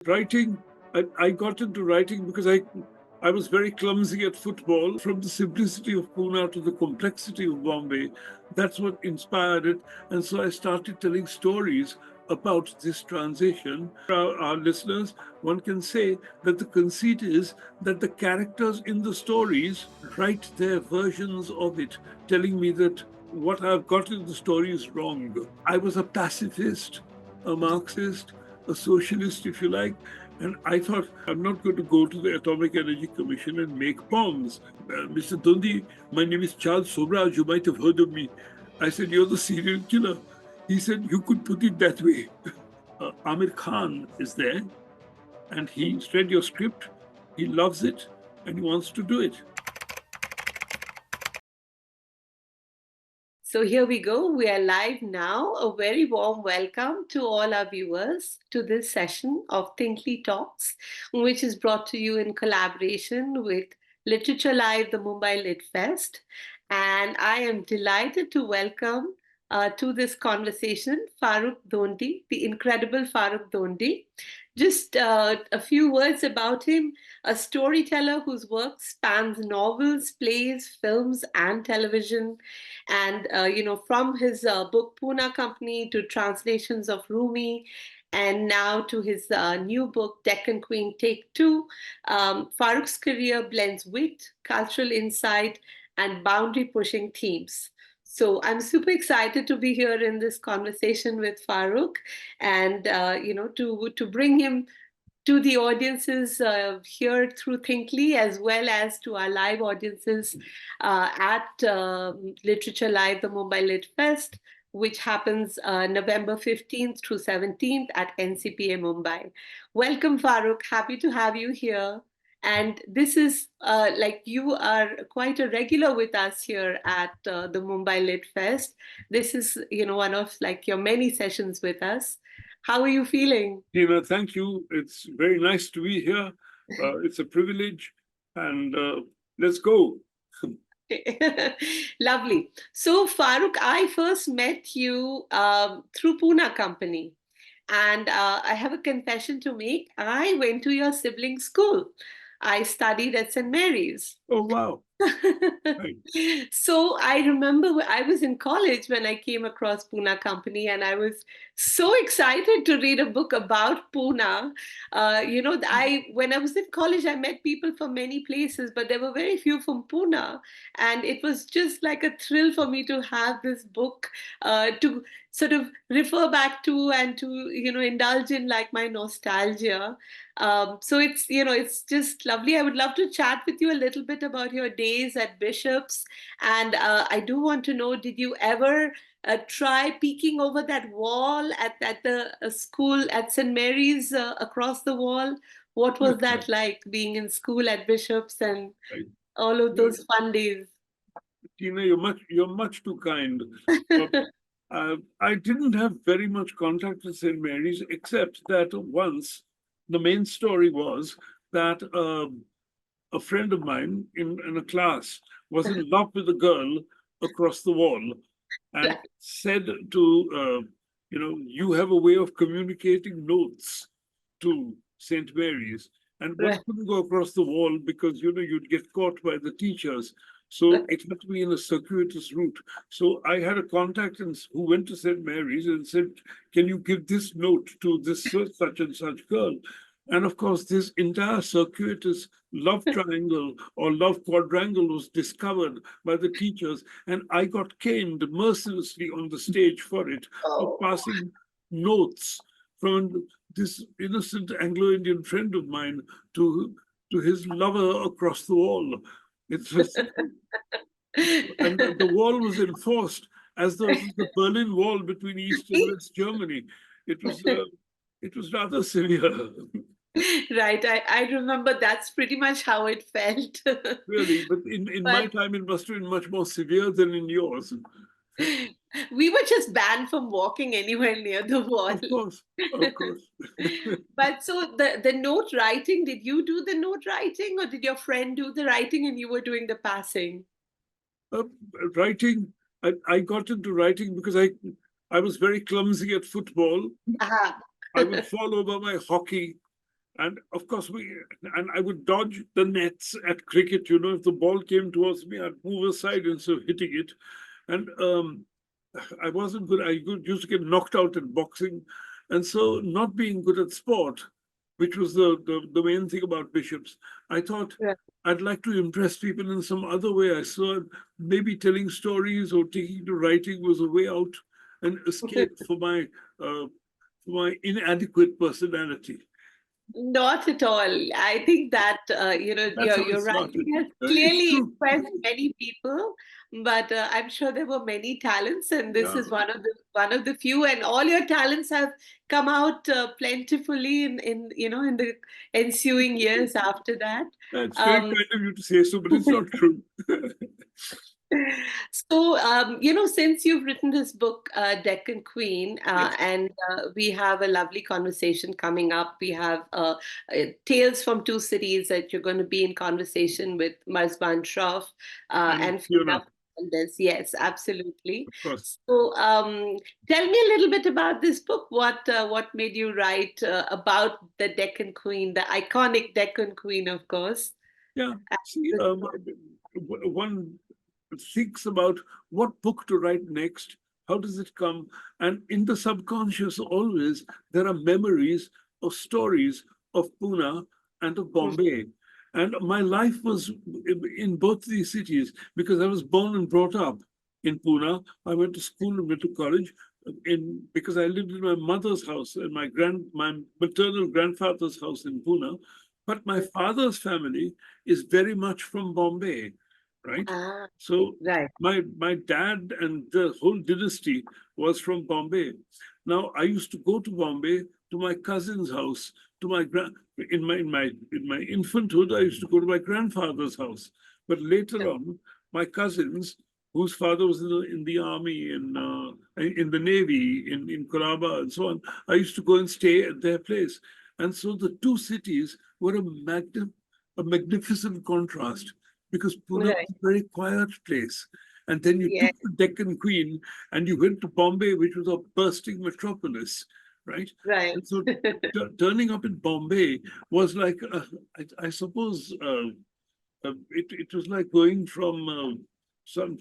Writing, I got into writing because I was very clumsy at football. From the simplicity of Pune to the complexity of Bombay, that's what inspired it. And so I started telling stories about this transition. Our listeners, one can say that the conceit is that the characters in the stories write their versions of it, telling me that what I've got in the story is wrong. I was a pacifist, a Marxist, a socialist, if you like. And I thought, I'm not going to go to the Atomic Energy Commission and make bombs. Mr. Dhondy, my name is Charles Sobraj. You might have heard of me. I said, you're the serial killer. He said, you could put it that way. Amir Khan is there, and he's read your script. He loves it, and he wants to do it. So here we go. We are live now. A very warm welcome to all our viewers to this session of Thinkly Talks, which is brought to you in collaboration with Literature Live, the Mumbai LitFest. And I am delighted to welcome to this conversation Farrukh Dhondy, the incredible Farrukh Dhondy. Just a few words about him: a storyteller whose work spans novels, plays, films, and television. And from his book Puna Company to translations of Rumi, and now to his new book Deccan Queen Take Two, Farrukh's career blends wit, cultural insight, and boundary-pushing themes. So I'm super excited to be here in this conversation with Farrukh, and to bring him to the audiences here through Thinkly, as well as to our live audiences at Literature Live, the Mumbai Lit Fest, which happens November 15th through 17th at NCPA Mumbai. Welcome, Farrukh. Happy to have you here. And this is like you are quite a regular with us here at the Mumbai Lit Fest. This is, one of like your many sessions with us. How are you feeling? Tina, thank you. It's very nice to be here. It's a privilege, and let's go. Lovely. So, Farrukh, I first met you through Puna Company. And I have a confession to make. I went to your sibling school. I studied at St. Mary's. Oh, wow. Right. So I remember I was in college when I came across Puna Company, and I was so excited to read a book about Puna. I when I was in college, I met people from many places, but there were very few from Puna, and it was just like a thrill for me to have this book to sort of refer back to and to indulge in like my nostalgia. So it's just lovely. I would love to chat with you a little bit about your days at Bishop's, and I do want to know: did you ever try peeking over that wall at the school at St. Mary's across the wall? What was that like, being in school at Bishop's and Right. all of those fun days? Tina, you're much too kind. I didn't have very much contact with St. Mary's, except that once the main story was that a friend of mine in a class was in love with a girl across the wall and said to, you have a way of communicating notes to St. Mary's. And one Right. couldn't go across the wall because, you'd get caught by the teachers. So it had to be in a circuitous route. So I had a contact who went to St. Mary's and said, can you give this note to this such and such girl? And of course, this entire circuitous love triangle or love quadrangle was discovered by the teachers. And I got caned mercilessly on the stage for it, for Oh. passing notes from this innocent Anglo-Indian friend of mine to his lover across the wall. It was, and the wall was enforced as though it was the Berlin Wall between East and West Germany. It was rather severe. Right. I remember that's pretty much how it felt. Really, but in my But time, it must have been much more severe than in yours. we were just banned from walking anywhere near the wall. Of course, of course. But so the note writing, did you do the note writing, or did your friend do the writing and you were doing the passing? Uh, Writing, I got into writing because I was very clumsy at football. Ah, I would fall over my hockey. And of course, I would dodge the nets at cricket. If the ball came towards me, I'd move aside instead of hitting it. And I wasn't good. Used to get knocked out at boxing. And so, not being good at sport, which was the main thing about bishops, I thought Right. I'd like to impress people in some other way. I saw maybe telling stories or taking to writing was a way out, and escape uh, for my inadequate personality. Not at all. I think that That's how it your started. writing has It's clearly true. impressed many people, but I'm sure there were many talents, and this Yeah, is one of the few. And all your talents have come out plentifully in the ensuing years after that. it's very Um, kind of you to say so, but it's not true. So, since you've written this book, Deccan Queen, Yes. and we have a lovely conversation coming up. We have Tales from Two Cities that you're going to be in conversation with Marzban Shroff And and Fiona, Fiona Fernandez. Yes, absolutely. of course. So, tell me a little bit about this book. What made you write about the Deccan Queen, the iconic Deccan Queen, of course? Yeah. See, This one thinks about what book to write next. How does it come? And in the subconscious, always there are memories or stories of Pune and of Bombay. And my life was in both these cities because I was born and brought up in Pune. I went to school and went to college because I lived in my mother's house and my maternal grandfather's house in Pune. But my father's family is very much from Bombay, right? Ah, So right. my dad and the whole dynasty was from Bombay. Now I used to go to Bombay to my cousin's house, to my grand in my infanthood, I used to go to my grandfather's house. But later on, my cousins, whose father was in the army, in the navy, in Colaba and so on, I used to go and stay at their place. And so the two cities were a magnificent contrast because Pune was Right. a very quiet place. And then you Yeah. took the Deccan Queen and you went to Bombay, which was a bursting metropolis, right? Right. And so turning up in Bombay was like, I suppose, it was like going from some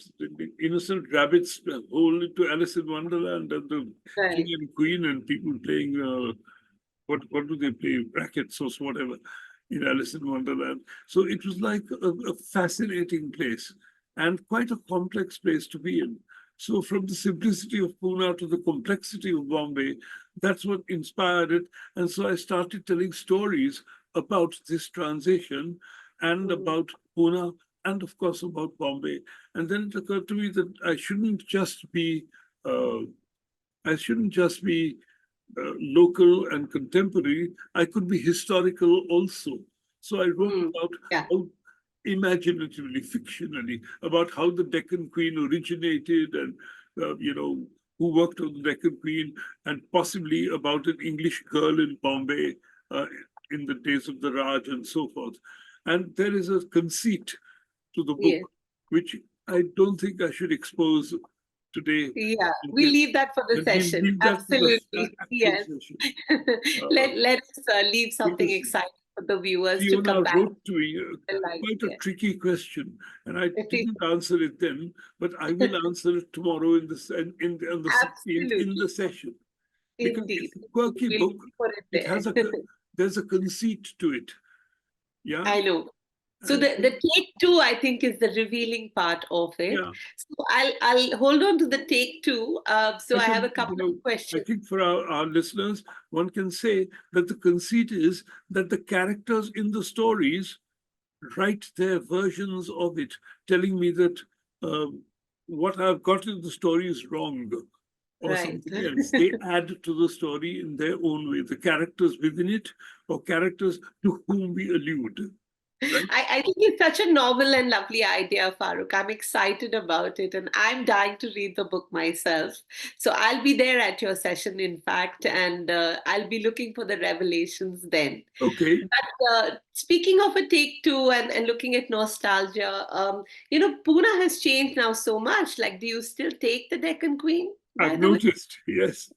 innocent rabbit's hole into Alice in Wonderland and the King Right. and Queen and people playing what do they play, rackets or whatever in Alice in Wonderland. So it was like a fascinating place and quite a complex place to be in. So from the simplicity of Pune to the complexity of Bombay, that's what inspired it. And so I started telling stories about this transition and Mhm. about Pune and of course about Bombay. And then it occurred to me that uh, I shouldn't just be local and contemporary. I could be historical also. So I wrote Mm. about Yeah. how imaginatively, fictionally, about how the Deccan Queen originated and, who worked on the Deccan Queen, and possibly about an English girl in Bombay uh, in the days of the Raj and so forth. And there is a conceit to the book, Yes. which I don't think I should expose today. Yeah. In We case, leave that for the and we'll session. leave that to the Absolutely. actual Yes. session. Uh, Let us leave something because exciting for the viewers to Fiona come back wrote to me to life. quite a Yeah. tricky question, and I didn't answer it then, but I will answer it tomorrow on the 16th in the Absolutely. session because Indeed. it's a quirky We'll book. put it It has there. there's a conceit to it, yeah, I know. So and the take two, I think, is the revealing part of it. yeah. So I'll hold on to the take two. So I I have can, a couple of I questions. think for our listeners, one can say that the conceit is that the characters in the stories write their versions of it, telling me that um, what I've got in the story is wrong or Right. something else. They add to the story in their own way, the characters within it or characters to whom we allude, right? I think it's such a novel and lovely idea, Farrukh. I'm excited about it and I'm dying to read the book myself. So I'll be there at your session, in fact, and I'll be looking for the revelations then. Okay, But speaking of a take two and looking at nostalgia, Pune has changed now so much. Like, do you still take the Deccan Queen, by I've the way? noticed, yes.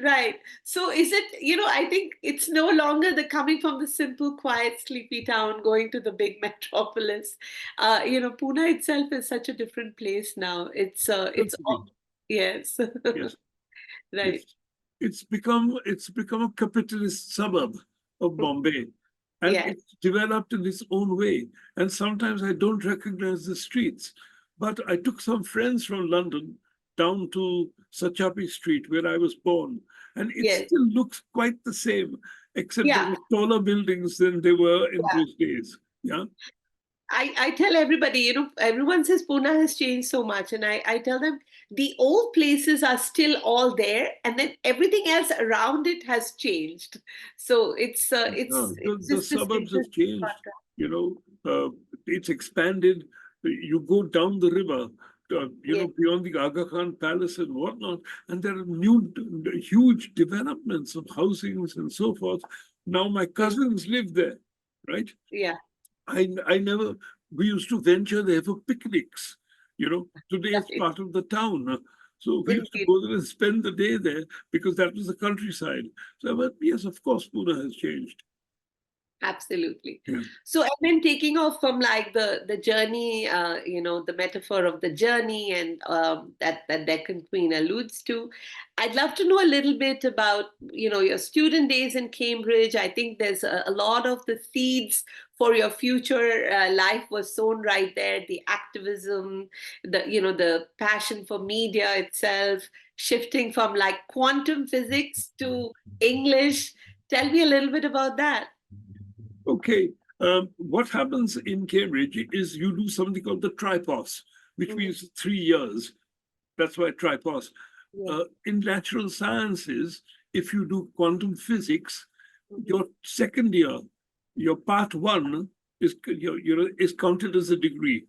Right. So is it, I think it's no longer the coming from the simple, quiet, sleepy town, going to the big metropolis. Pune itself is such a different place now. Certainly. Yes. Yes. Right. It's it's become a capitalist suburb of Bombay, and Yes. it's developed in its own way. And sometimes I don't recognize the streets, but I took some friends from London down to Sachapi Street where I was born, and it Yes. still looks quite the same, except there Yeah. are taller buildings than they were in Yeah. those days. Yeah. I tell everybody, everyone says Pune has changed so much. And I tell them the old places are still all there, and then everything else around it has changed. So it's No, it's the just this suburbs have interesting changed. contrast. You know, it's expanded. You go down the river, Yes, beyond the Aga Khan Palace and whatnot, and there are new, huge developments of housings and so forth. Now my yes, cousins live there, right? yeah, I never. We used to venture there for picnics. Today it's right. part of the town. So we used to Indeed. go there and spend the day there because that was the countryside. So, but yes, of course, Pune has changed. Absolutely. Yeah. So, and then taking off from like the journey, the metaphor of the journey, and that Deccan Queen alludes to, I'd love to know a little bit about your student days in Cambridge. I think there's a lot of the seeds for your future life was sown right there. The activism, the passion for media itself, shifting from like quantum physics to English. Tell me a little bit about that. Okay. What happens in Cambridge is you do something called the tripos, which Mhm. means 3 years. That's why tripos. Yeah. In natural sciences, if you do quantum physics, Mhm. your second year, your part one is counted as a degree,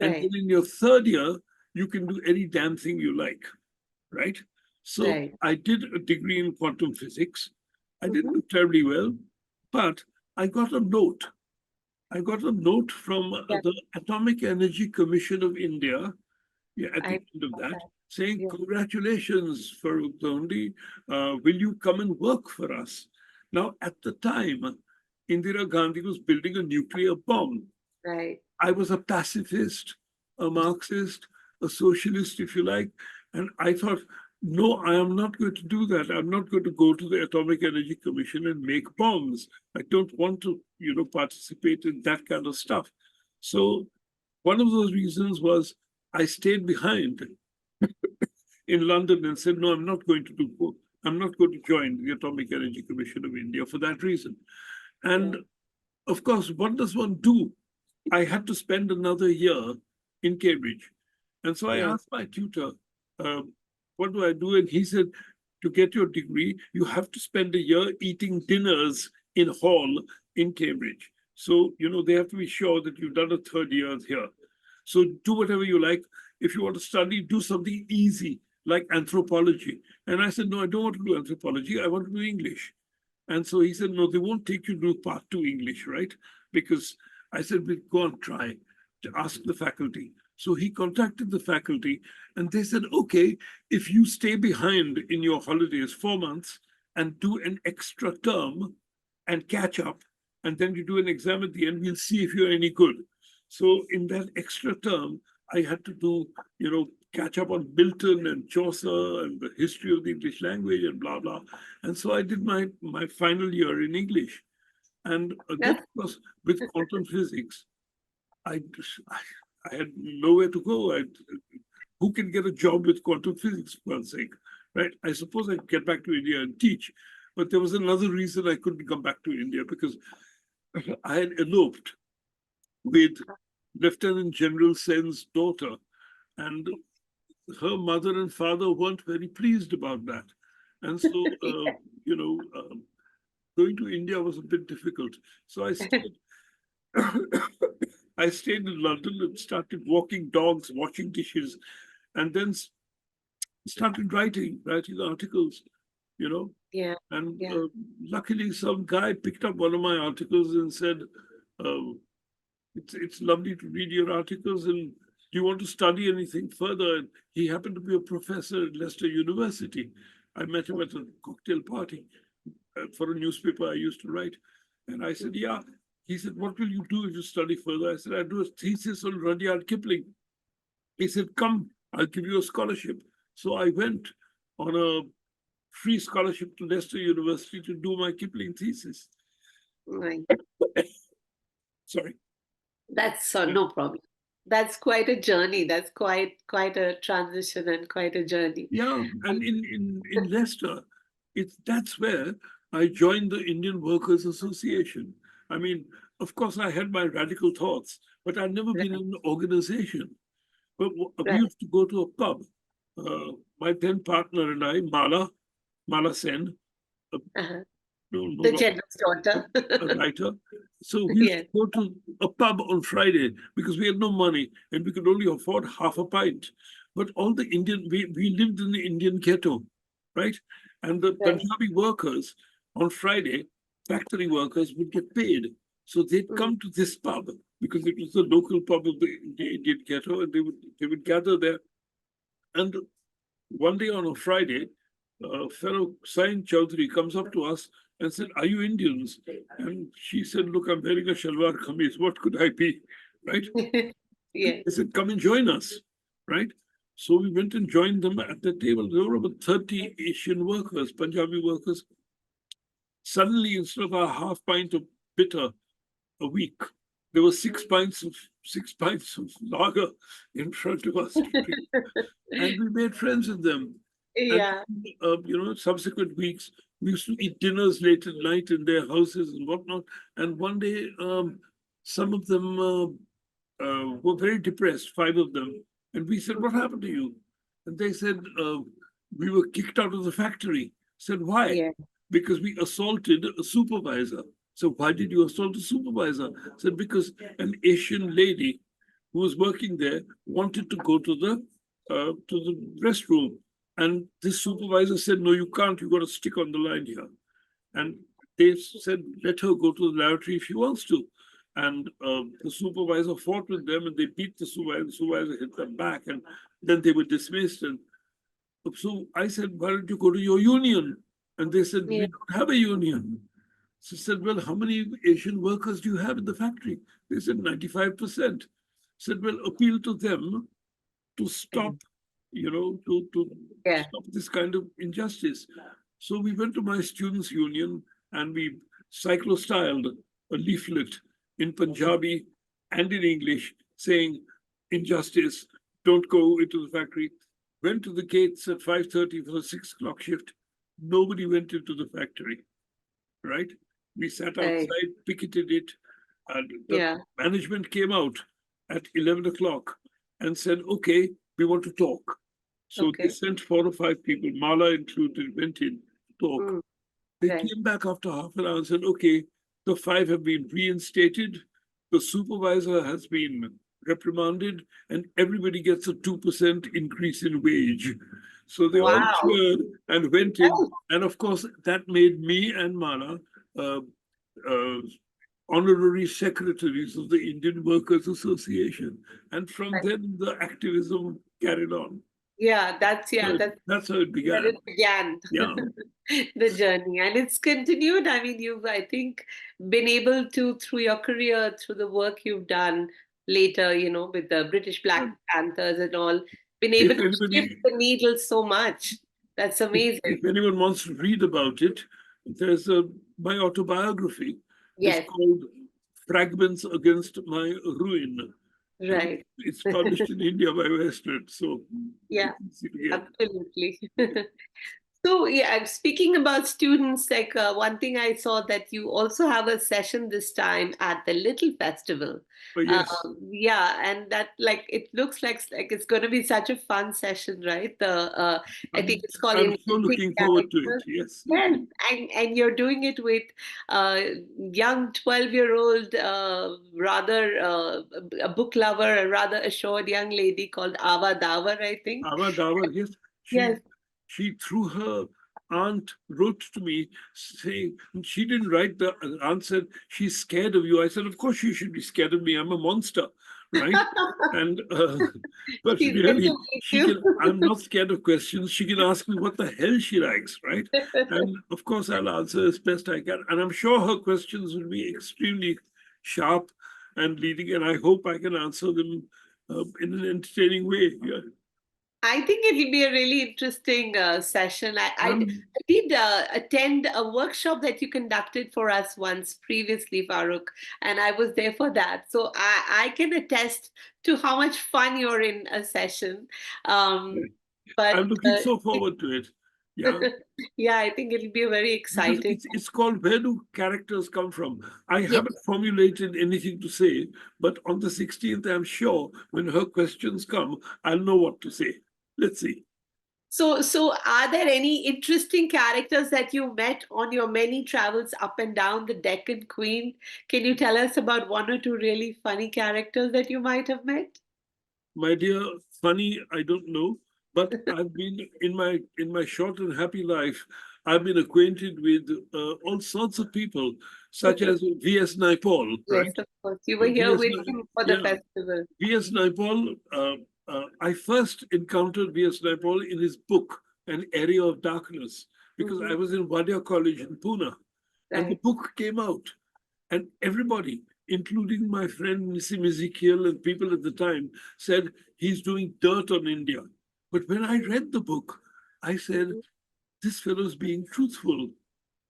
and then Right, in your third year, you can do any damn thing you like, right? So right. I did a degree in quantum physics. I didn't Hmm. do terribly well, but I got a note. I got a note from Yeah, the Atomic Energy Commission of India, yeah, at I the end of got that, that. saying, Yeah, "Congratulations, Farrukh Dhondy. Will you come and work for us?" Now, at the time, Indira Gandhi was building a nuclear bomb. right. I was a pacifist, a Marxist, a socialist, if you like. And I thought, no, I am not going to do that. I'm not going to go to the Atomic Energy Commission and make bombs. I don't want to, participate in that kind of stuff. So one of those reasons was I stayed behind in London and said, no, I'm not going to join the Atomic Energy Commission of India for that reason. Yeah, And of course, what does one do? I had to spend another year in Cambridge. And so I right. asked my tutor, um, what do I do? And he said, to get your degree, you have to spend a year eating dinners in hall in Cambridge. So, they have to be sure that you've done a third year here. So do whatever you like. If you want to study, do something easy like anthropology. And I said, no, I don't want to do anthropology. I want to do English. And so he said, no, they won't take you to part two English, right? Because I said, we'll go and try to ask the faculty. So he contacted the faculty and they said, okay, if you stay behind in your holidays 4 months and do an extra term and catch up, and then you do an exam at the end, we'll see if you're any good. So in that extra term, I had to do, catch up on Milton and Chaucer and the history of the English language and blah, blah. And so I did my final year in English. And then, That's of course, with quantum physics, I, I had nowhere to go. Who can get a job with quantum physics, for God's sake, right? I suppose I could get back to India and teach, but there was another reason I couldn't come back to India because I had eloped with Lieutenant General Sen's daughter, and her mother and father weren't very pleased about that. And so, going to India was a bit difficult. So I stayed I stayed in London and started walking dogs, washing dishes, and then started writing articles, you know. yeah, And yeah. luckily, some guy picked up one of my articles and said, um, it's lovely to read your articles, and do you want to study anything further? And he happened to be a professor at Leicester University. I met him at a cocktail party for a newspaper I used to write. And I said, yeah. He said, what will you do if you study further? I said, I do a thesis on Rudyard Kipling. He said, come, I'll give you a scholarship. So I went on a free scholarship to Leicester University to do my Kipling thesis. Right. Sorry. That's no problem. That's quite a journey. That's quite a transition and quite a journey. Yeah, and in Leicester, that's where I joined the Indian Workers Association. I mean, of course, I had my radical thoughts, but I'd never been Right. in an organization. But we Right. used to go to a pub. My then partner and I, Mala Sen, Uh-huh. no The longer general's daughter. a writer. So we used to Yes. go to a pub on Friday because we had no money and we could only afford half a pint. But all the we lived in the Indian ghetto, right? And the Right. Punjabi workers on Friday, factory workers would get paid. So they'd Mm. come to this pub because it was the local pub of the Indian ghetto, and they would gather there. And one day on a Friday, a fellow Sain Chowdhury comes up to us and said, are you Indians? And she said, look, I'm wearing a shalwar kameez. What could I be? Right? Yes. They said, come and join us. Right? So we went and joined them at the table. There were about 30 Asian workers, Punjabi workers. Suddenly, instead of a half pint of bitter a week, there were 6 pints of lager in front of us to drink. And we made friends with them. And Yeah. subsequent weeks, we used to eat dinners late at night in their houses and whatnot. And one day, some of them were very depressed, 5 of them. And we said, what happened to you? And they said, we were kicked out of the factory. I said, why? Yeah. Because we assaulted a supervisor. So why did you assault a supervisor? I said, because an Asian lady who was working there wanted to go to the restroom. And this supervisor said, no, you can't. You've got to stick on the line here. And they said, let her go to the lavatory if she wants to. And the supervisor fought with them and they beat the supervisor. The supervisor hit them back. And then they were dismissed. And so I said, why don't you go to your union? And they said, Yeah. we don't have a union. So I said, well, how many Asian workers do you have in the factory? They said 95%. I said, well, appeal to them to stop, to Yeah. stop this kind of injustice. So we went to my students' union and we cyclo-styled a leaflet in Punjabi and in English saying, injustice, don't go into the factory. Went to the gates at 5:30 for the 6 o'clock shift. Nobody went into the factory, right? We sat Right. outside, picketed it, and the Yeah. management came out at 11 o'clock and said, okay, we want to talk. So they Okay. sent 4 or 5 people, Mala included, went in to talk. Mm. They Right. came back after half an hour and said, okay, the 5 have been reinstated, the supervisor has been reprimanded, and everybody gets a 2% increase in wage. So they all Wow. cheered and went in. And of course, that made me and Mala uh, honorary secretaries of the Indian Workers Association. And from then, the activism carried on. Yeah, that's That's how it where began. it began. Yeah. The journey, and it's continued. I mean, you've, I think, been able to, through your career, through the work you've done later, with the British Black Panthers and all, been able If to shift anybody, the needle so much. That's amazing. if anyone wants to read about it, there's my autobiography. It's Yes, called Fragments Against My Ruin. And right. it's published in India by Western, so Yeah, it's easy to get. absolutely. So, yeah, I'm speaking about students, like one thing I saw that you also have a session this time at the Little Festival. But yes, Yeah, and that, like, it looks like it's going to be such a fun session, right? I think it's called I'm so Inventing looking forward to it. Characters. Yes. Yes, and you're doing it with uh, young 12-year-old, rather a book lover, a rather assured young lady called Ava Davar, I think. Ava Dawar, yes, Yes. she through her aunt wrote to me saying she didn't write the aunt said she's scared of you. I said, of course she should be scared of me. I'm a monster, right? And but She's going to really, meet she you. can. I'm not scared of questions. She can ask me what the hell she likes, right? And of course, I'll answer as best I can. And I'm sure her questions will be extremely sharp and leading, and I hope I can answer them in an entertaining way. Yeah. I think it'll be a really interesting session. Um, I did attend a workshop that you conducted for us once previously, Farrukh, and I was there for that. So I can attest to how much fun you're in a session. Um, I'm but looking so forward to it. Yeah. yeah, I think it'll be a very Because exciting. it's called Where Do Characters Come From? I Yes. haven't formulated anything to say, but on the 16th, I'm sure when her questions come, I'll know what to say. Let's see. So are there any interesting characters that you met on your many travels up and down the Deccan Queen? Can you tell us about one or two really funny characters that you might have met? My dear, funny, I don't know, but I've been in my short and happy life, I've been acquainted with all sorts of people, such as V.S. Naipaul, Yes, right? of course. You were here V.S. with him for the Yeah, festival. V.S. Naipaul, I first encountered V.S. Naipaul in his book, An Area of Darkness, because I Hmm. was in Wadia College in Pune, and the Right. book came out, and everybody, including my friend Nissim Ezekiel and people at the time, said he's doing dirt on India. But when I read the book, I said, Mhm. this fellow's being truthful.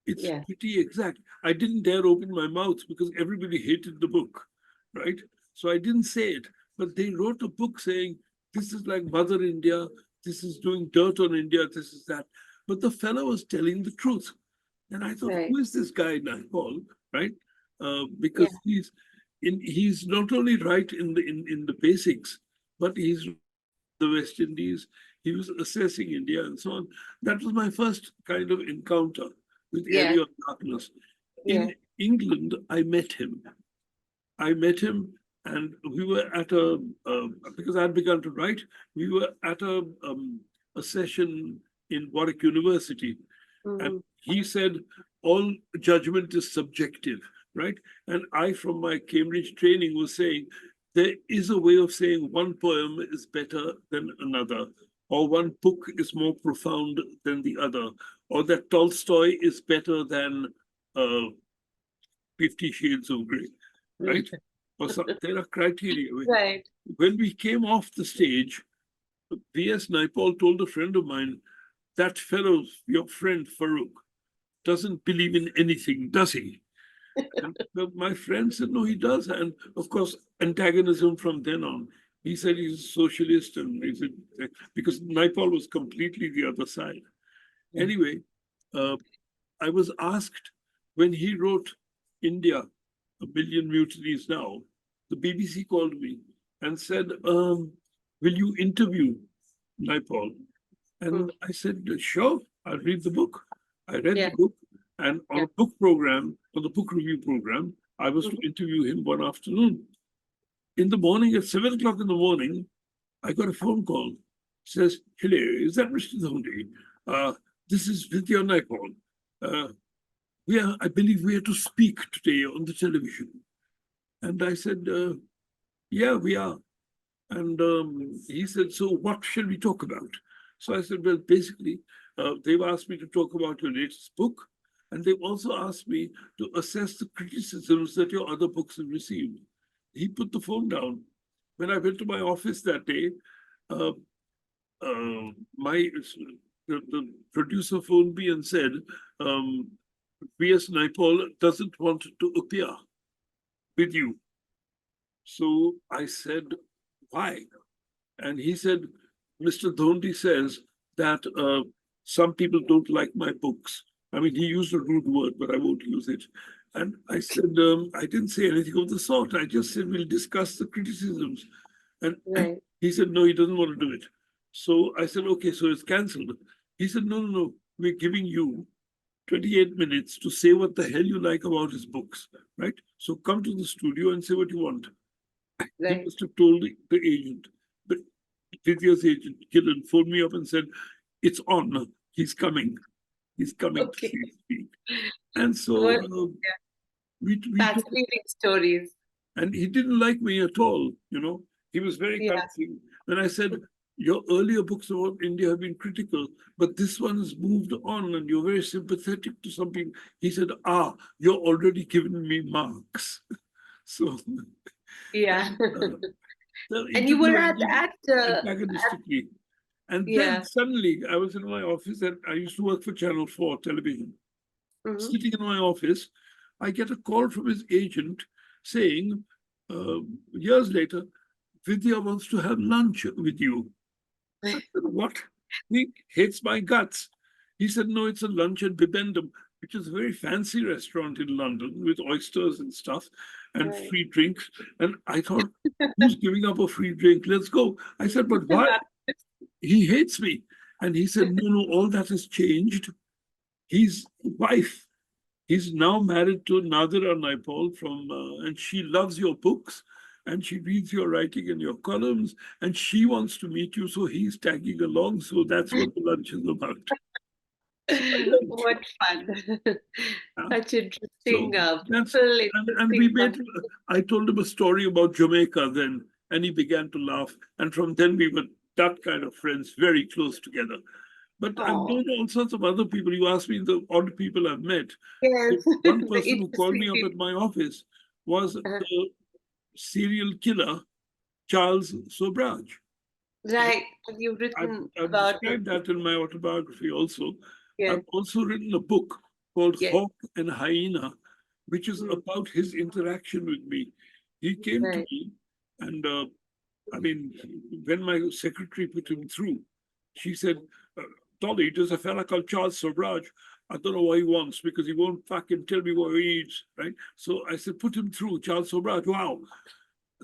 It's Yeah. pretty exact. I didn't dare open my mouth because everybody hated the book, right? So I didn't say it. But they wrote a book saying, this is like Mother India, this is doing dirt on India, this is that. But the fellow was telling the truth. And I thought, Right. who is this guy, Naipaul, right? Yeah. Because he's not only right in the basics, but he's the West Indies. He was assessing India and so on. That was my first kind of encounter with Yeah. Area of Darkness. Yeah. In England, I met him. I met him, and we were at because I'd begun to write. We were at a session in Warwick University, and Hmm. he said, all judgment is subjective, right? And I, from my Cambridge training, was saying, there is a way of saying one poem is better than another, or one book is more profound than the other, or that Tolstoy is better than uh, 50 Shades of Grey, right? Or some, there are criteria. Right. When we came off the stage, V.S. Naipaul told a friend of mine, that fellow, your friend Farrukh, doesn't believe in anything, does he? And my friend said, no, he does. And of course, antagonism from then on. He said he's a socialist, and he said, because Naipaul was completely the other side. Yeah. Anyway, uh, I was asked when he wrote India, A Million Mutinies Now, the BBC called me and said, will you interview Naipaul? Mm. And I said, sure, I'll read the book. I read the Yeah. book, and on Yeah. a book program, on the book review program, I was to Mhm. interview him one afternoon. In the morning, at 7 o'clock in the morning, I got a phone call. Says, hello, is that Mr. Dhondy? This is Vidya Naipaul. Uh, I believe we are to speak today on the television. And I said, yeah, we are. And he said, so what shall we talk about? So I said, well, basically, they've asked me to talk about your latest book. And they've also asked me to assess the criticisms that your other books have received. He put the phone down. When I went to my office that day, uh, the producer phoned me and said, um, V.S. Naipaul doesn't want to appear with you. So I said, why? And he said, Mr. Dhondy says that some people don't like my books. I mean, he used a rude word, but I won't use it. And I said, I didn't say anything of the sort. I just said, we'll discuss the criticisms. And Right. he said, no, he doesn't want to do it. So I said, okay, so it's cancelled. He said, no, no, no, we're giving you 28 minutes to say what the hell you like about his books, right? So come to the studio and say what you want. He Right. must have told the agent. But Vidya's agent, Kiran, phoned me up and said, it's on. He's coming. He's coming to Okay. see speak. And so Well, we took fascinating stories. And he didn't like me at all, you know. He was very Yeah. confusing. And I said, your earlier books about India have been critical, but this one has moved on and you're very sympathetic to some people. He said, you're already giving me marks. So, Yeah. and, the And you were interview ended at antagonistically. And then yeah. suddenly I was in my office and I used to work for Channel 4 television. Hmm. Sitting in my office, I get a call from his agent saying, years later, Vidya wants to have lunch with you. I said, what? He hates my guts. He said, no, it's a lunch at Bibendum, which is a very fancy restaurant in London with oysters and stuff and Right. free drinks. And I thought, who's giving up a free drink? Let's go. I said, but why? He hates me. And he said, no, no, all that has changed. His wife, he's now married to Nadira Naipaul and she loves your books and she reads your writing and your columns and she wants to meet you. So he's tagging along. So that's what the lunch is about. So I went. What fun. Yeah. Such So interesting that's, people, and we interesting made, I told him a story about Jamaica then, and he began to laugh. And from then we were that kind of friends, very close together. But I've Oh, known all sorts of other people. You asked me the odd people I've met. yes. The one The person who called interesting me up people. at my office was Uh, the serial killer, Charles Sobraj. Right? right. You've I've, written I've about him. described that in my autobiography also. Yes. I've also written a book called Yes. Hawk and Hyena, which is Mm, about his interaction with me. He came to right. me, and I mean, when my secretary put him through, she said, uh, Dolly, there's a fella called Charles Sobraj. I don't know what he wants because he won't fucking tell me what he eats, right? So I said, put him through, Charles Sobraj. Wow.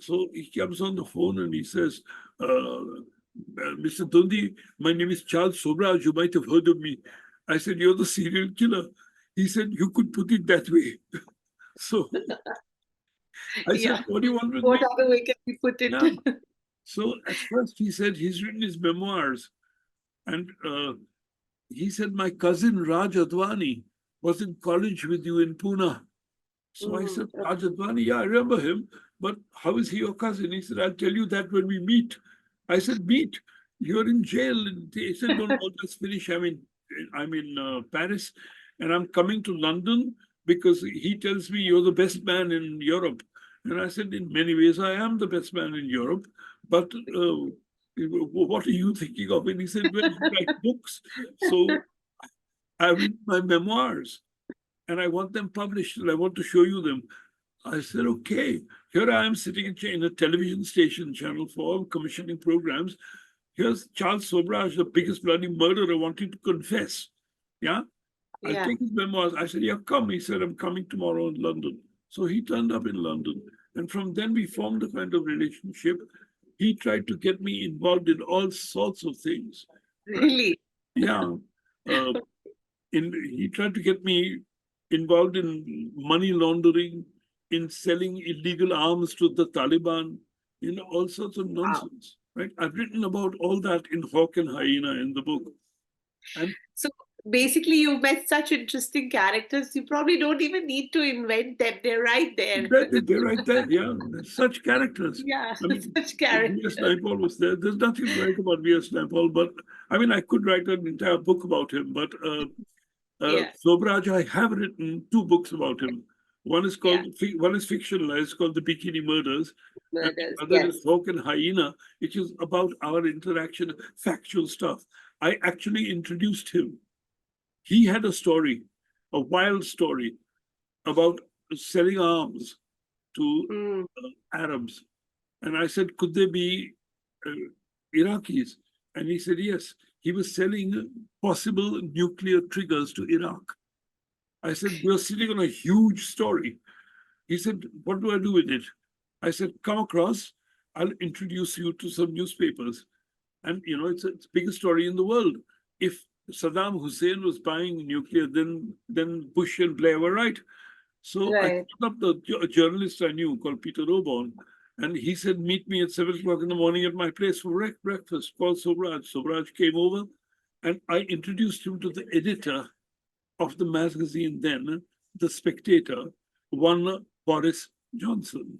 So he comes on the phone and he says, Mr. Dhondy, my name is Charles Sobraj. You might have heard of me. I said, you're the serial killer. He said, you could put it that way. So I said, Yeah. what do you want with What me? other way can we put it? Yeah. So at first he said he's written his memoirs. And he said, my cousin Raj Advani was in college with you in Pune. So I Mm, said, Raj Advani, yeah, I remember him. But how is he your cousin? He said, I'll tell you that when we meet. I said, meet? You're in jail. And he said, no, no, let's finish. I'm in Paris and I'm coming to London because he tells me you're the best man in Europe. And I said, in many ways, I am the best man in Europe. But what are you thinking of? And he said, well, you write books. So I've written my memoirs and I want them published and I want to show you them. I said, okay. Here I am sitting in a television station, Channel 4, commissioning programs. Here's Charles Sobraj, the biggest bloody murderer, wanting to confess. Yeah? I'll yeah. take his memoirs. I said, yeah, come. He said, I'm coming tomorrow in London. So he turned up in London. And from then we formed a kind of relationship. He tried to get me involved in all sorts of things. Right? Really? Yeah. Uh, he tried to get me involved in money laundering, in selling illegal arms to the Taliban, all sorts of Wow. nonsense. Right? I've written about all that in Hawk and Hyena in the book. And So basically, you met such interesting characters. You probably don't even need to invent them. They're right there. they're right there. Yeah, such characters. Yeah, I mean, such V.S. characters. Naipaul was there. There's nothing to write about V.S. Naipaul, but I mean, I could write an entire book about him. But Yeah, Sobraj, I have written two books about him. yeah. One is fictionalized, called The Bikini Murders, and Murders. the other Yes. is Hawk and Hyena, which is about our interaction, factual stuff. I actually introduced him. He had a story, a wild story about selling arms to Mm. Arabs. And I said, could they be uh, Iraqis? And he said, yes. He was selling possible nuclear triggers to Iraq. I said, we're sitting on a huge story. He said, what do I do with it? I said, come across. I'll introduce you to some newspapers. And, it's the biggest story in the world. If Saddam Hussein was buying nuclear, then Bush and Blair were right. So I Right. called up a journalist I knew called Peter Oborn, and he said, meet me at 7 o'clock in the morning at my place for breakfast. Called Sobraj. Sobraj came over, and I introduced him to the editor of the magazine then, The Spectator, one Boris Johnson.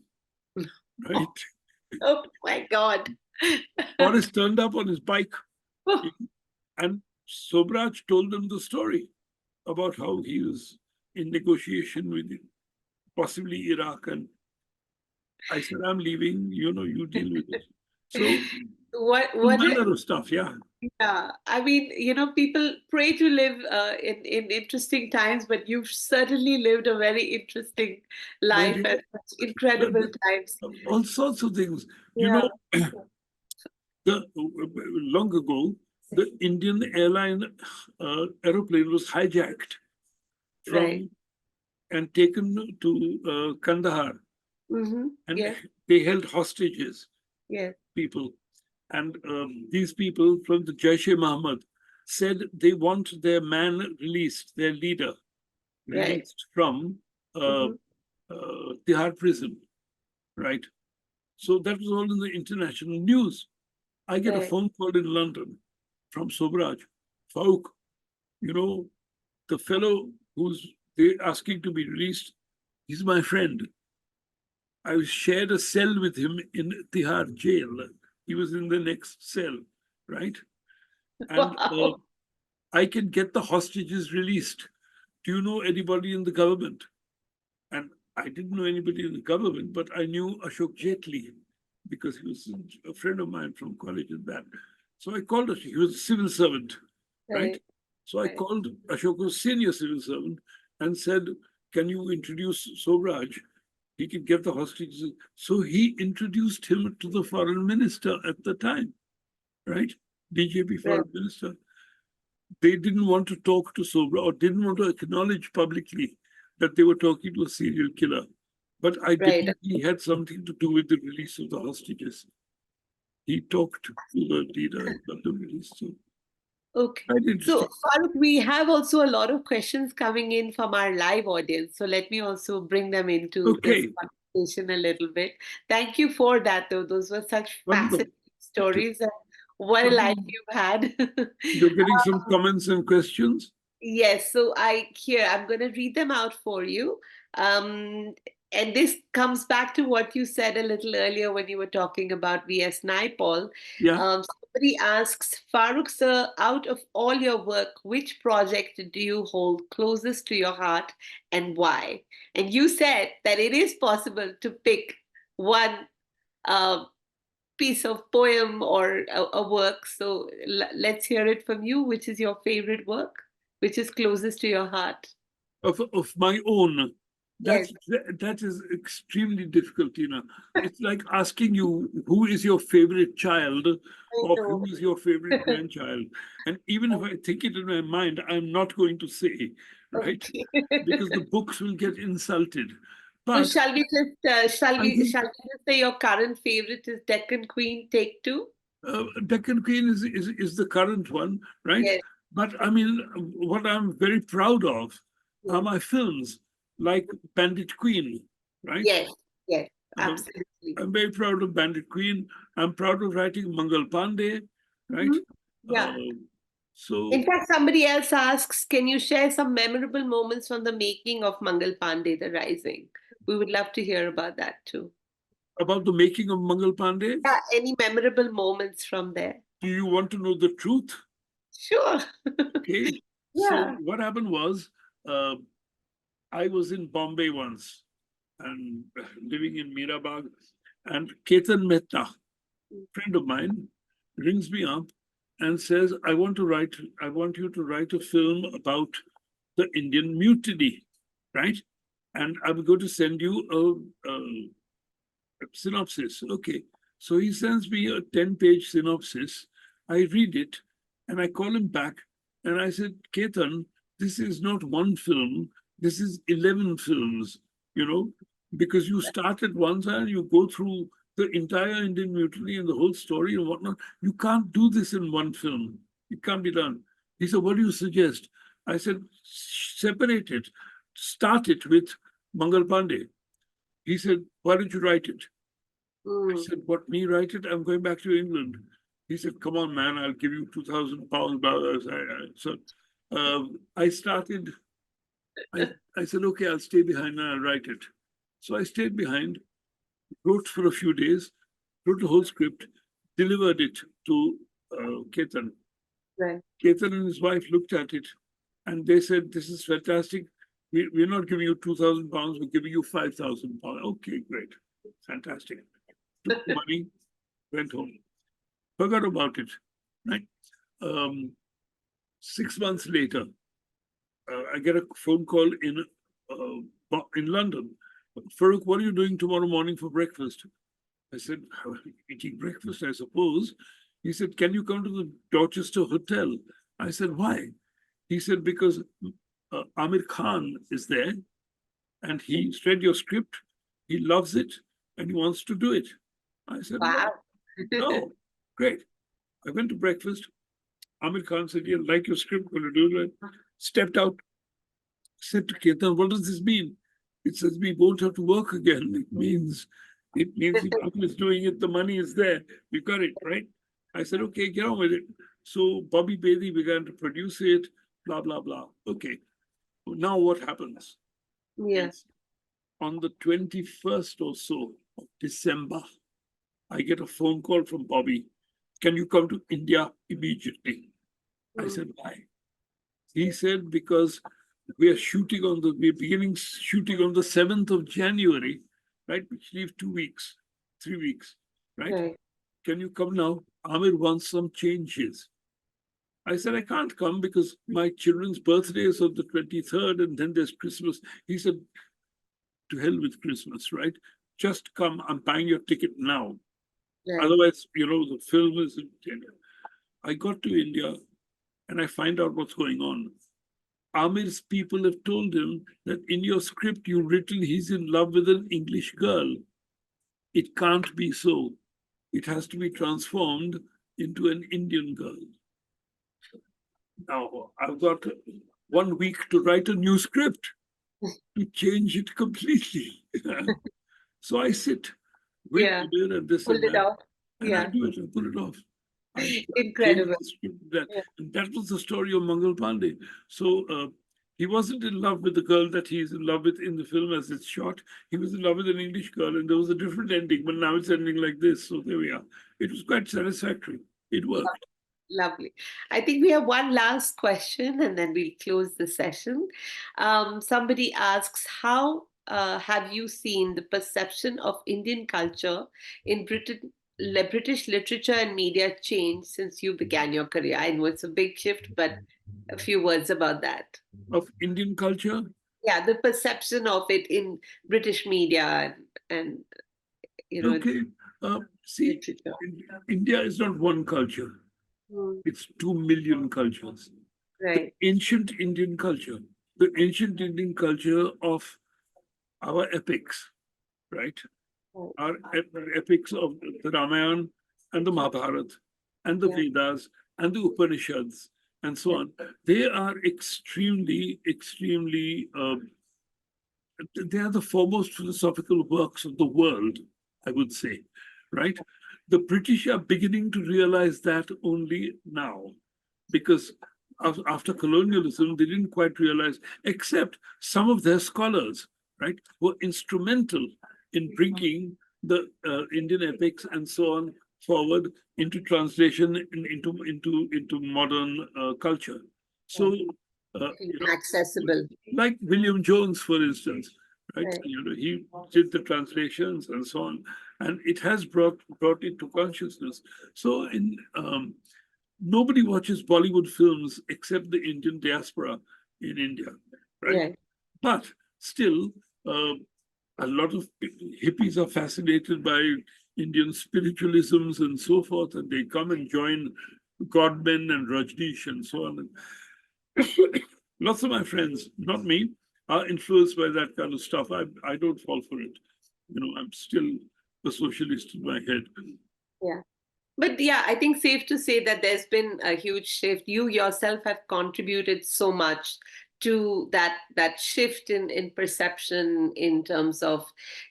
right? Oh my God. Boris turned up on his bike, and Sobraj told them the story about how he was in negotiation with possibly Iraq. And I said, I'm leaving, you deal with it. So, all What manner of stuff, yeah. Yeah, I mean, people pray to live in interesting times, but you've certainly lived a very interesting life Very, at such incredible times. all sorts of things. Yeah, Long ago, the Indian airline aeroplane was hijacked right. from and taken to Kandahar, Mm-hmm. and Yes, they held hostages, yes, people. And these people from the Jaish-e-Mohammed said they want their man released, their leader right. released from uh, Mm-hmm. Tihar prison, right? So that was all in the international news. I get a Right. phone call in London from Sobraj. Farrukh, you know, the fellow who's they asking to be released, he's my friend. I shared a cell with him in Tihar jail. He was in the next cell, right? And Wow. I can get the hostages released. Do you know anybody in the government? And I didn't know anybody in the government, but I knew Ashok Jaitley because he was a friend of mine from college and that. So I called Ashok. He was a civil servant, right? Right, So I right, called Ashok's senior civil servant and said, can you introduce Sobraj? He can get the hostages. So he introduced him to the foreign minister at the time, right? BJP right, foreign minister. They didn't want to talk to Sobra or didn't want to acknowledge publicly that they were talking to a serial killer. But I right. believe he had something to do with the release of the hostages. He talked to the leader and got them released. So Okay. quite So, interesting. Farooq, we have also a lot of questions coming in from our live audience. So, let me also bring them into this Okay, conversation a little bit. Thank you for that, though. Those were such fascinating wonderful. Okay. stories. And what a So life you've had. you're getting some comments and questions? Yes, so I'm going to read them out for you. Um, and this comes back to what you said a little earlier when you were talking about VS Naipaul. Yeah. Somebody asks, Farooq sir, out of all your work, which project do you hold closest to your heart and why? And you said that it is possible to pick one uh, piece of poem or a work. So let's hear it from you. Which is your favorite work? Which is closest to your heart? Of my own. Yes, That is extremely difficult, you know. It's like asking you who is your favorite child I or know. who is your favorite grandchild. And even if I think it in my mind, I'm not going to say, right? Okay. Because the books will get insulted. So But shall we just I think shall we just say your current favorite is Deccan Queen Take Two? Deccan Queen is the current one, right? Yes, But I mean, what I'm very proud of are yes, my films like Bandit Queen, right? yes, yes, Um, absolutely. I'm very proud of Bandit Queen. I'm proud of writing Mangal Pandey, right? Mhm. Yeah. Uh, In so fact, somebody else asks, can you share some memorable moments from the making of Mangal Pandey, The Rising? We would love to hear about that too. about the making of Mangal Pandey, Yeah, any memorable moments from there? do you want to know the truth? Sure. Okay. So Yeah. what happened was, uh, I was in Bombay once and living in Mirabag, and Ketan Mehta, friend of mine, rings me up and says, I want you to write a film about the Indian mutiny, right? And I'm going to send you a synopsis. Okay. So he sends me a 10-page synopsis. I read it and I call him back and I said, Ketan, this is not one film, this is 11 films, you know, because you start at one side and you go through the entire Indian mutiny and the whole story and whatnot. You can't do this in one film. It can't be done. He said, what do you suggest? I said, separate it. Start it with Mangal Pandey. He said, why don't you write it? I Mm. said, what, me write it? I'm going back to England. He said, come on, man, I'll give you 2,000 pounds. So I started, I said, okay, I'll stay behind and I'll write it. So I stayed behind. wrote for a few days, wrote the whole script, delivered it to Ketan. Right. Ketan and his wife looked at it and they said, "This is fantastic. We're not giving you £2,000, we're giving you £5,000. Okay, great. Fantastic." Took the money, went home. Forgot about it. Right? 6 months later, I get a phone call in London. "Farrukh, what are you doing tomorrow morning for breakfast?" I said, "Eating breakfast, I suppose." He said, "Can you come to the Dorchester Hotel?" I said, "Why?" He said, "Because Amir Khan is there and he's read your script, he loves it, and he wants to do it." I said, "Wow, Wow. no, great." I went to breakfast. Amir Khan said, "Yeah, like your script, going to do it." Stepped out, said to Ketan, "What does this mean?" It says, "We won't have to work again." It means if Amir is doing it, the money is there. We got it, right? I said, "Okay, get on with it." So Bobby Bailey began to produce it, blah, blah, blah. Okay. Now what happens? Yeah. Is on the 21st or so of December, I get a phone call from Bobby. "Can you come to India immediately?" I said, "Why?" He said, "Because we're beginning shooting on the 7th of January, right? Which leaves 2 weeks, 3 weeks, right? Right. Can you come now? Amir wants some changes." I said, "I can't come because my children's birthday is on the 23rd and then there's Christmas." He said, "To hell with Christmas, right? Just come. I'm buying your ticket now. Right. Otherwise, the film is in India." I got to India and I find out what's going on. Amir's people have told him that in your script you've written he's in love with an English girl. It can't be so. It has to be transformed into an Indian girl. Now, I've got 1 week to write a new script to change it completely. So I sit with Yeah. Amir and this Pulled and it that, off. and I Yeah. do it. I pull it off. I change Incredible. the script that. Yeah. And that was the story of Mangal Pandey. So he wasn't in love with the girl that he's in love with in the film as it's shot. He was in love with an English girl, and there was a different ending, but now it's ending like this. So there we are. It was quite satisfactory. It worked. Lovely. I think we have one last question and then we'll close the session. Somebody asks, how have you seen the perception of Indian culture in British literature and media change since you began your career? I know it's a big shift, but a few words about that. Of Indian culture, Yeah, the perception of it in British media and okay. See, literature. India is not one culture. Mm, It's 2 million cultures. The right. ancient Indian culture, the ancient Indian culture of our epics, right? Right. Our epics of the Ramayana and the Mahabharata and the Yeah. Vedas and the Upanishads and so Yeah. on. They are extremely, extremely, they are the foremost philosophical works of the world, I would say, right? The British are beginning to realize that only now, because after colonialism, they didn't quite realize, except some of their scholars, right, were instrumental in bringing the Indian epics and so on forward into translation into modern culture. Yeah. So, Accessible. like William Jones, for instance, right? Right. He did the translations and so on, and it has brought it to consciousness. So, nobody watches Bollywood films except the Indian diaspora in India, right? Yeah. But still, a lot of hippies are fascinated by Indian spiritualisms and so forth, and they come and join Godmen and Rajneesh and so on. Lots of my friends, not me, are influenced by that kind of stuff. I don't fall for it. I'm still a socialist in my head. Yeah. But yeah, I think safe to say that there's been a huge shift. You yourself have contributed so much to that shift in perception in terms of,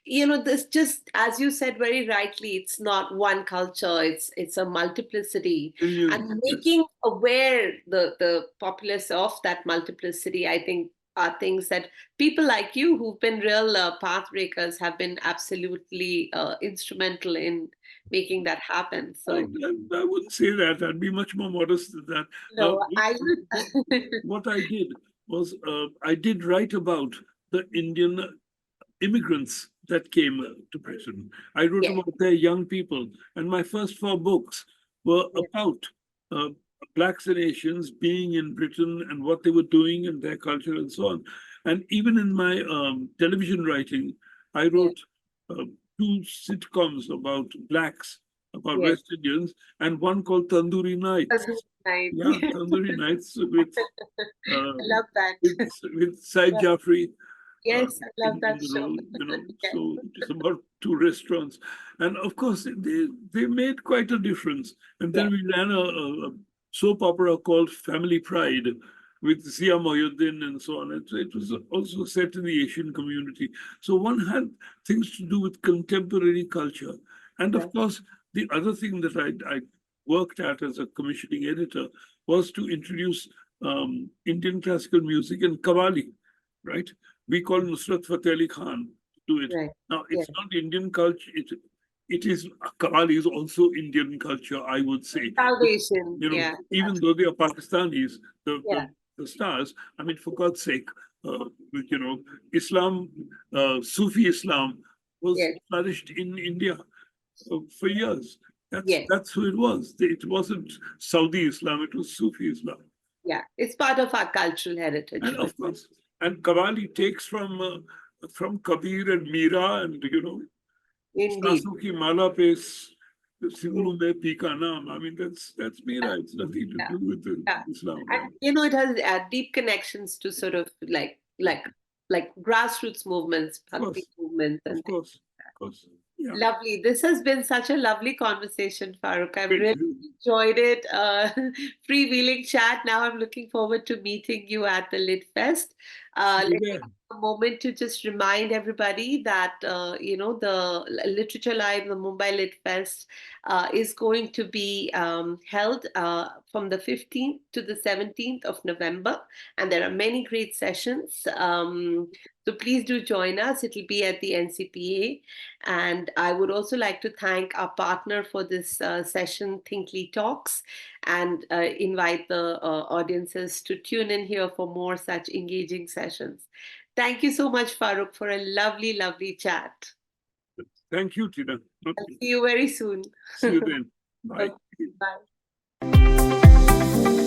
this, just as you said very rightly, it's not one culture, it's a multiplicity. Billions, And yes. making aware the populace of that multiplicity, I think are things that people like you who've been real path breakers have been absolutely instrumental in making that happen. So, I wouldn't say that. I'd be much more modest than that. no, I would. What I did was I did write about the Indian immigrants that came to Britain. I wrote Yes, about their young people, and my first four books were yes, about uh, blacks and Asians being in Britain and what they were doing and their culture and so on. And even in my television writing, I yes, wrote uh, two sitcoms about blacks, about yes. West Indians, and one called Tandoori That's Nights. nice. Yeah, Tandoori Nights with I uh, love that. with Said Yeah. Jaffrey Yes, I love in that the show. role, Yes, So it is about two restaurants, and of course they made quite a difference. And then yes, we ran a soap opera called Family Pride with Zia Mohyeddin and so on. It was also set in the Asian community, so one had things to do with contemporary culture. And yes, of course, the other thing that I worked at as a commissioning editor was to introduce Indian classical music and Qawwali, right? We call Nusrat Fateh Ali Khan to do it. right. Now, Yes. it's not Indian culture. It is, Qawwali is also Indian culture, I would say. Salvation. Yeah. Even though they are Pakistanis, the, Yeah. the, the stars, I mean, for God's sake, you know, Islam, Sufi Islam was Yes. flourished in India for years. Yes. That's who it was. It wasn't Saudi Islam, it was Sufi Islam. Yeah. It's part of our cultural And heritage. of course, and Qawwali takes from Kabir and Mira and Indeed. Sasu ki mala pe Yeah. Singlu mein pika naam. I mean that's Mira. It's nothing to Yeah. do with Yeah. Islam. And it has deep connections to sort of like grassroots movements, Of bhakti course, movements, of and things. course, of course. Yeah. Lovely. This has been such a lovely conversation, Farrukh. I've Thank really you. enjoyed it. Freewheeling chat. Now I'm looking forward to meeting you at the LitFest. See Let you me there. take a moment to just remind everybody that the Literature Live, the Mumbai LitFest, is going to be held from the 15th to the 17th of November, and there are many great sessions. So please do join us. It'll be at the NCPA. And I would also like to thank our partner for this session, Thinkly Talks, and invite the audiences to tune in here for more such engaging sessions. Thank you so much, Farrukh, for a lovely, lovely chat. Thank you, Tina. I'll Okay. see you very soon. See you then. Bye. Okay, bye.